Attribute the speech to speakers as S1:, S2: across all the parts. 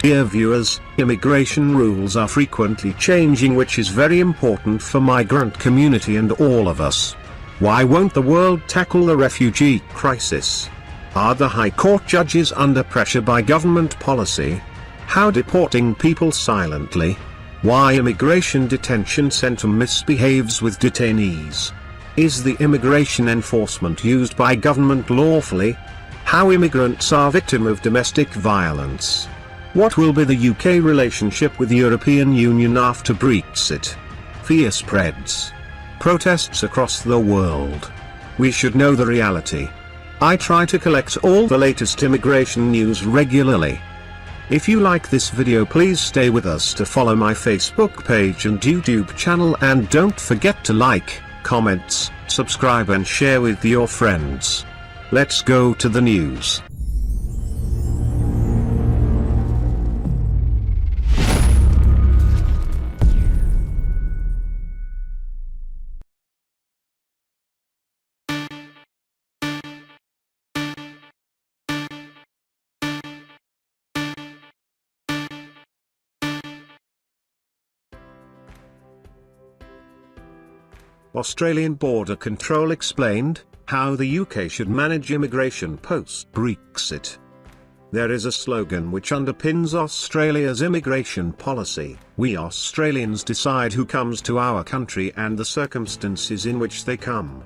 S1: Dear viewers, immigration rules are frequently changing, which is very important for migrant community and all of us. Why won't the world tackle the refugee crisis? Are the High Court judges under pressure by government policy? How deporting people silently? Why immigration detention center misbehaves with detainees? Is the immigration enforcement used by government lawfully? How immigrants are victim of domestic violence? What will be the UK relationship with the European Union after Brexit? Fear spreads. Protests across the world. We should know the reality. I try to collect all the latest immigration news regularly. If you like this video, please stay with us to follow my Facebook page and YouTube channel, and don't forget to like, comment, subscribe and share with your friends. Let's go to the news. Australian Border Control explained how the UK should manage immigration post-Brexit. There is a slogan which underpins Australia's immigration policy: "We Australians decide who comes to our country and the circumstances in which they come."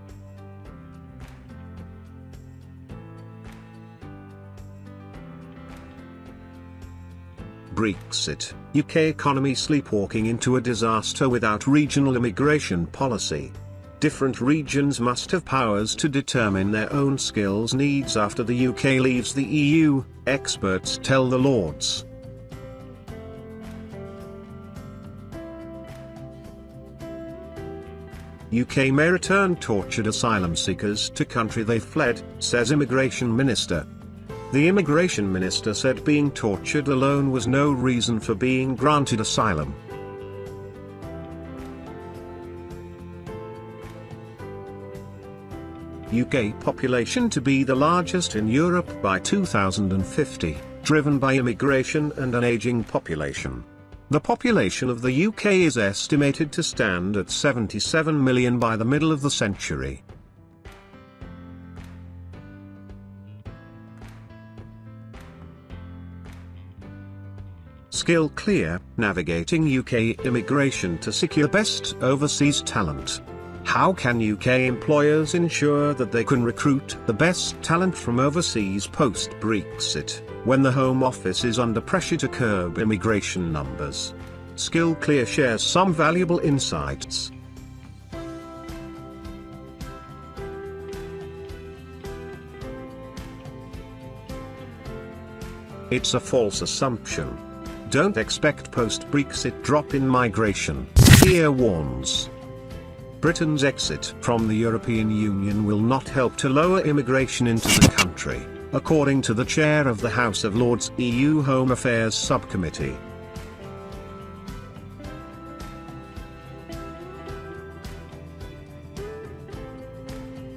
S1: Brexit, UK economy sleepwalking into a disaster without regional immigration policy. Different regions must have powers to determine their own skills needs after the UK leaves the EU, experts tell the Lords. UK may return tortured asylum seekers to country they fled, says Immigration Minister. The Immigration Minister said being tortured alone was no reason for being granted asylum. UK population to be the largest in Europe by 2050, driven by immigration and an ageing population. The population of the UK is estimated to stand at 77 million by the middle of the century. SkillClear, navigating UK immigration to secure best overseas talent. How can UK employers ensure that they can recruit the best talent from overseas post-Brexit, when the Home Office is under pressure to curb immigration numbers? SkillClear shares some valuable insights. It's a false assumption. Don't expect post-Brexit drop in migration, here warns. Britain's exit from the European Union will not help to lower immigration into the country, according to the chair of the House of Lords EU Home Affairs Subcommittee.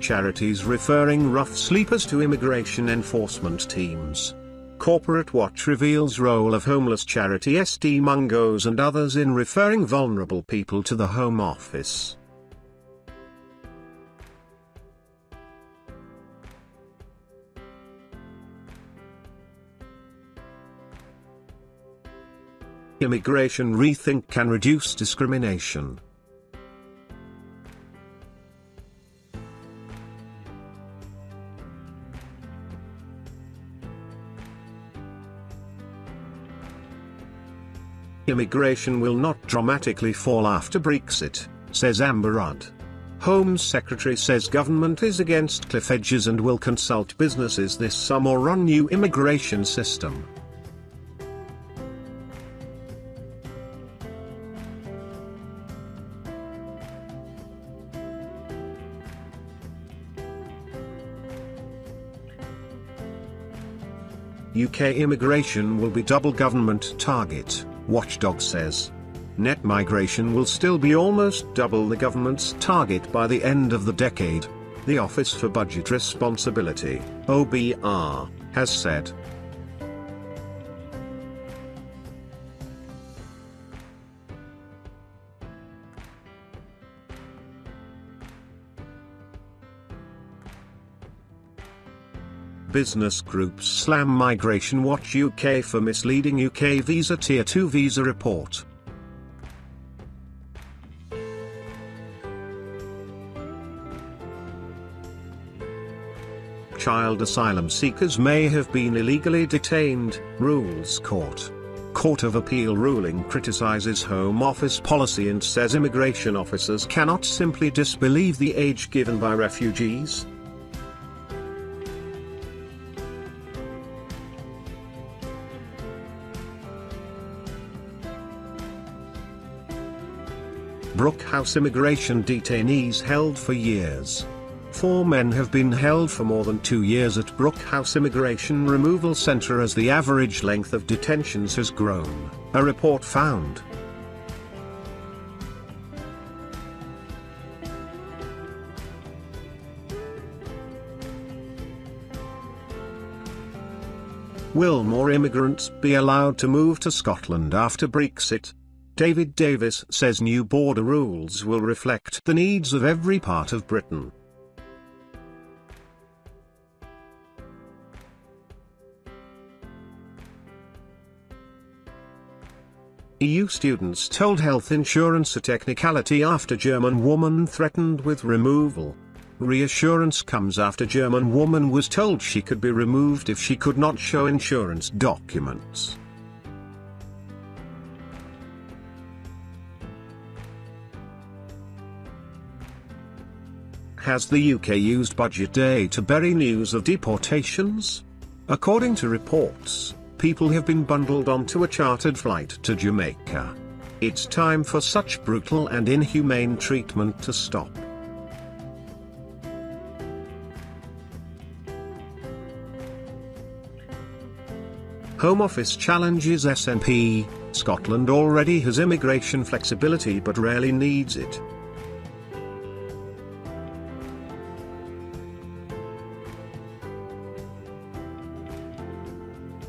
S1: Charities referring rough sleepers to immigration enforcement teams. Corporate Watch reveals role of homeless charity St Mungo's and others in referring vulnerable people to the Home Office. Immigration rethink can reduce discrimination. Immigration will not dramatically fall after Brexit, says Amber Rudd. Home Secretary says government is against cliff edges and will consult businesses this summer on new immigration system. UK immigration will be double government target, Watchdog says. Net migration will still be almost double the government's target by the end of the decade, the Office for Budget Responsibility, OBR, has said. business groups slam Migration Watch UK for misleading UK visa Tier 2 visa report. Child asylum seekers may have been illegally detained, rules court. Court of Appeal ruling criticizes Home Office policy and says immigration officers cannot simply disbelieve the age given by refugees. Brook House immigration detainees held for years. 4 men have been held for more than 2 years at Brook House Immigration Removal Centre as the average length of detentions has grown, a report found. Will more immigrants be allowed to move to Scotland after Brexit? David Davis says new border rules will reflect the needs of every part of Britain. EU students told health insurance a technicality after German woman threatened with removal. Reassurance comes after German woman was told she could be removed if she could not show insurance documents. Has the UK used Budget Day to bury news of deportations? According to reports, people have been bundled onto a chartered flight to Jamaica. It's time for such brutal and inhumane treatment to stop. Home Office challenges SNP. Scotland already has immigration flexibility but rarely needs it.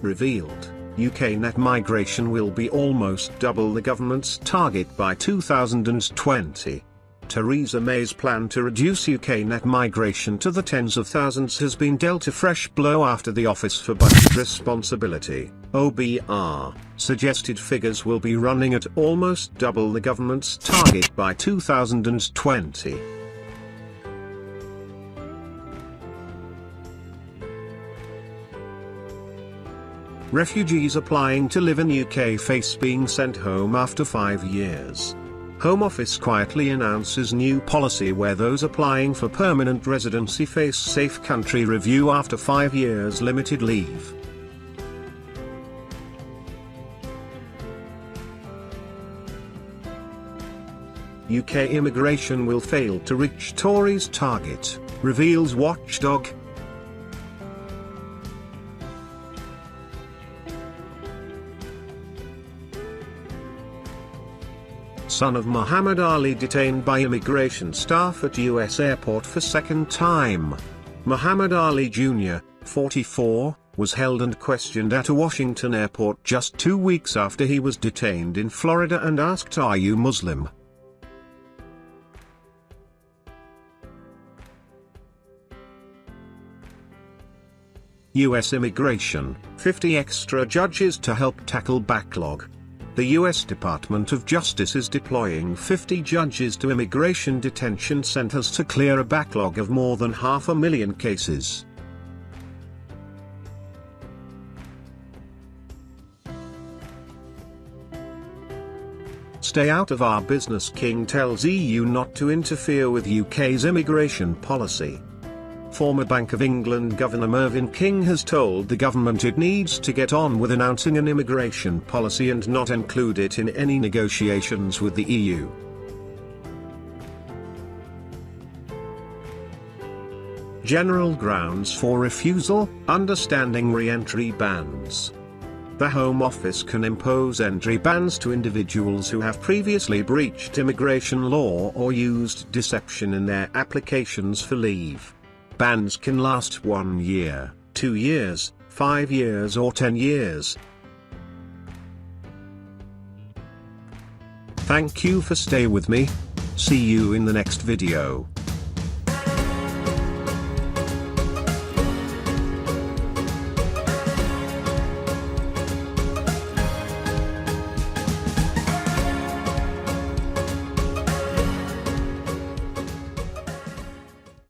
S1: Revealed, UK net migration will be almost double the government's target by 2020. Theresa May's plan to reduce UK net migration to the tens of thousands has been dealt a fresh blow after the Office for Budget Responsibility, OBR, suggested figures will be running at almost double the government's target by 2020. Refugees applying to live in UK face being sent home after 5 years. Home Office quietly announces new policy where those applying for permanent residency face safe country review after 5 years limited leave. UK immigration will fail to reach Tories' target, reveals watchdog. Son of Muhammad Ali detained by immigration staff at US airport for second time. Muhammad Ali Jr., 44, was held and questioned at a Washington airport just 2 weeks after he was detained in Florida and asked, "Are you Muslim?" US immigration, 50 extra judges to help tackle backlog. The US Department of Justice is deploying 50 judges to immigration detention centers to clear a backlog of more than 500,000 cases. Stay out of our business. King tells EU not to interfere with UK's immigration policy. Former Bank of England Governor Mervyn King has told the government it needs to get on with announcing an immigration policy and not include it in any negotiations with the EU. General grounds for refusal, understanding re-entry bans. The Home Office can impose entry bans to individuals who have previously breached immigration law or used deception in their applications for leave. Bans can last 1 year, 2 years, 5 years or 10 years. Thank you for staying with me. See you in the next video.